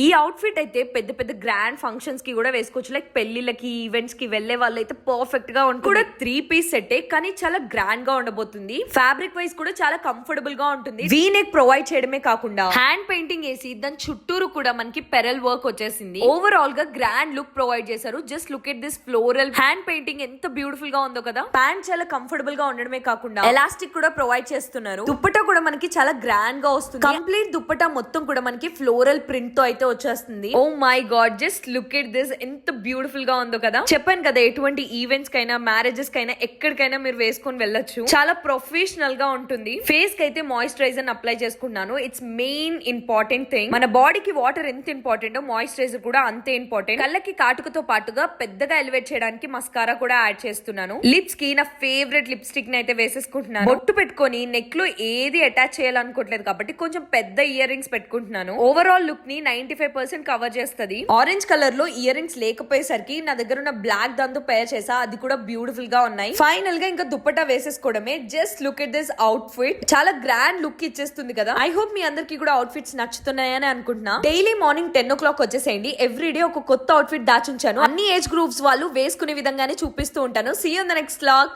ఈ అవుట్ఫిట్ అయితే పెద్ద పెద్ద గ్రాండ్ ఫంక్షన్స్ కి కూడా వేసుకోవచ్చు. లైక్ పెళ్లిళ్ళకి, ఈవెంట్స్ కి వెళ్లే వాళ్ళు అయితే పర్ఫెక్ట్ గా ఉంటుంది. కూడా 3 పీస్ సెట్టే, కానీ చాలా గ్రాండ్ గా ఉండబోతుంది. ఫ్యాబ్రిక్ వైజ్ కూడా చాలా కంఫర్టబుల్ గా ఉంటుంది. వీ నెక్ ప్రొవైడ్ చేయడమే కాకుండా హ్యాండ్ పెయింటింగ్ వేసి దాని చుట్టూరు కూడా మనకి పెరల్ వర్క్ వచ్చేసింది. ఓవరాల్ గా గ్రాండ్ లుక్ ప్రొవైడ్ చేశారు. Just look at this floral hand painting ఎంత బ్యూటిఫుల్ గా ఉందో కదా. ప్యాంట్ చాలా కంఫర్టబుల్ గా ఉండడమే కాకుండా ఎలాస్టిక్ కూడా ప్రొవైడ్ చేస్తున్నారు. దుప్పటా కూడా మనకి చాలా గ్రాండ్ గా వస్తుంది. కంప్లీట్ దుప్పటా మొత్తం కూడా మనకి ఫ్లోరల్ ప్రింట్ తో అయితే వచ్చేస్తుంది. Oh my god, just look at this, ఎంత బ్యూటిఫుల్ గా ఉందో కదా. చెప్పాను కదా, ఎటువంటి ఈవెంట్స్ కైనా, మ్యారేజెస్ కైనా, ఎక్కడికైనా మీరు వేసుకొని వెళ్ళొచ్చు. చాలా ప్రొఫెషనల్ గా ఉంటుంది. ఫేస్ కి అయితే మాయిశ్చరైజర్ అప్లై చేసుకున్నాను. It's main important thing. మన బాడీకి వాటర్ ఎంత ఇంపార్టెంట్, మాయిశ్చరైజర్ కూడా అంతే ఇంపార్టెంట్. కళ్ళకి కాటుకతో పాటుగా పెద్దగా ఎలివేట్ చేయడానికి మస్కారా కూడా యాడ్ చేస్తున్నాను. లిప్స్ కి నా ఫేవరెట్ లిప్స్టిక్ ని అయితే వేసేసుకుంటున్నాను. బొట్టు పెట్టుకొని నెక్ లో ఏది అటాచ్ చేయాలనుకోవట్లేదు కాబట్టి కొంచెం పెద్ద ఇయర్ రింగ్స్ పెట్టుకుంటున్నాను. ఓవరాల్ లుక్ ని 95% కవర్ చేస్తుంది. ఆరెంజ్ కలర్ లో ఇయర్ రింగ్స్ లేకపోయేసరికి నా దగ్గర ఉన్న బ్లాక్ దాంతో పేర్ చేసా. అది కూడా బ్యూటిఫుల్ గా ఉన్నాయి. ఫైనల్ గా ఇంకా దుప్పటా వేసేసుకోవడమే. Just look at this outfit, చాలా గ్రాండ్ లుక్ ఇచ్చేస్తుంది కదా. ఐ హోప్ మీ అందరికి కూడా అవుట్ ఫిట్స్ నచ్చుతున్నాయని అనుకుంటున్నా. డైలీ మార్నింగ్ 10 o'clock వచ్చేసేయండి. ఎవ్రీ డే ఒక కొత్త అవుట్ ఫిట్ దాచుంచాను. అన్ని ఏజ్ గ్రూప్స్ వాళ్ళు వేసుకునే విధంగానే చూపిస్తూ ఉంటాను. See you in the next vlog.